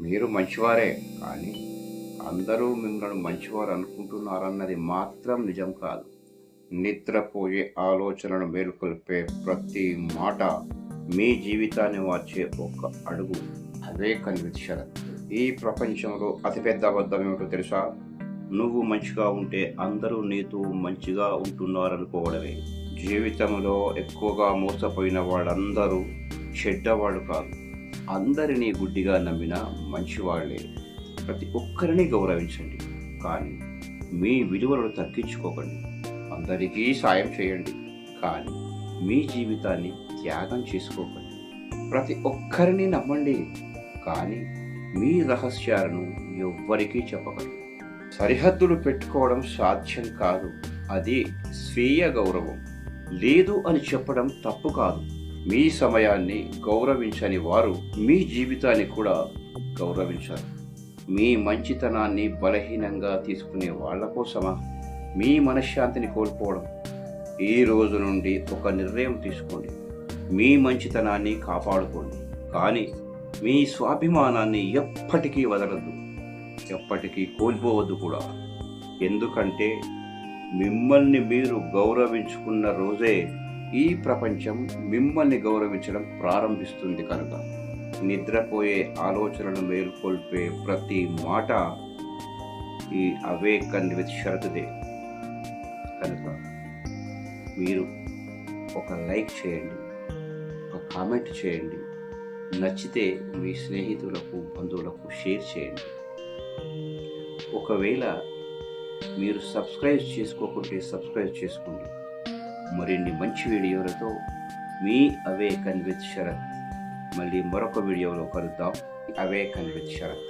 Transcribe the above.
మీరు మంచివారే, కానీ అందరూ మిమ్మల్ని మంచివారు అనుకుంటున్నారన్నది మాత్రం నిజం కాదు. నిద్రపోయే ఆలోచనను మేలుకొల్పే ప్రతి మాట మీ జీవితాన్ని మార్చే ఒక అడుగు. అదే కన్విక్షన్. ఈ ప్రపంచంలో అతిపెద్ద అబద్ధం ఏమిటో తెలుసా? నువ్వు మంచిగా ఉంటే అందరూ నీతో మంచిగా ఉంటున్నారనుకోవడమే. జీవితంలో ఎక్కువగా మోసపోయిన వాళ్ళందరూ చెడ్డవాళ్ళు కాదు. అందరినీ గుడ్డిగా నమ్మిన మంచివాళ్లే. ప్రతి ఒక్కరిని గౌరవించండి, కానీ మీ విలువలను తగ్గించుకోకండి. అందరికీ సాయం చేయండి, కానీ మీ జీవితాన్ని త్యాగం చేసుకోకండి. ప్రతి ఒక్కరిని నమ్మండి, కానీ మీ రహస్యాలను ఎవ్వరికీ చెప్పకండి. సరిహద్దులు పెట్టుకోవడం సాధ్యం కాదు, అది స్వీయ గౌరవం. లేదు అని చెప్పడం తప్పు కాదు. మీ సమయాన్ని గౌరవించని వారు మీ జీవితాన్ని కూడా గౌరవించారు. మీ మంచితనాన్ని బలహీనంగా తీసుకునే వాళ్ళ కోసమా మీ మనశ్శాంతిని కోల్పోవడం? ఈ రోజు నుండి ఒక నిర్ణయం తీసుకోండి. మీ మంచితనాన్ని కాపాడుకోండి, కానీ మీ స్వాభిమానాన్ని ఎప్పటికీ వదలద్దు, ఎప్పటికీ కోల్పోవద్దు కూడా. ఎందుకంటే మిమ్మల్ని మీరు గౌరవించుకున్న రోజే ఈ ప్రపంచం మిమ్మల్ని గౌరవించడం ప్రారంభిస్తుంది. కనుక నిద్రపోయే ఆలోచనను మేలుకొల్పే ప్రతి మాట ఈ అవేకన్ విత్ షరతుదే. కనుక మీరు ఒక లైక్ చేయండి, ఒక కామెంట్ చేయండి, నచ్చితే మీ స్నేహితులకు బంధువులకు షేర్ చేయండి. ఒకవేళ మీరు సబ్స్క్రైబ్ చేసుకోకుంటే సబ్స్క్రైబ్ చేసుకోండి. మరిన్ని మంచి వీడియోలతో మీ అవేకన్ విత్ శరత్. మళ్ళీ మరొక వీడియోలో కలుద్దాం. Awaken with Sarath.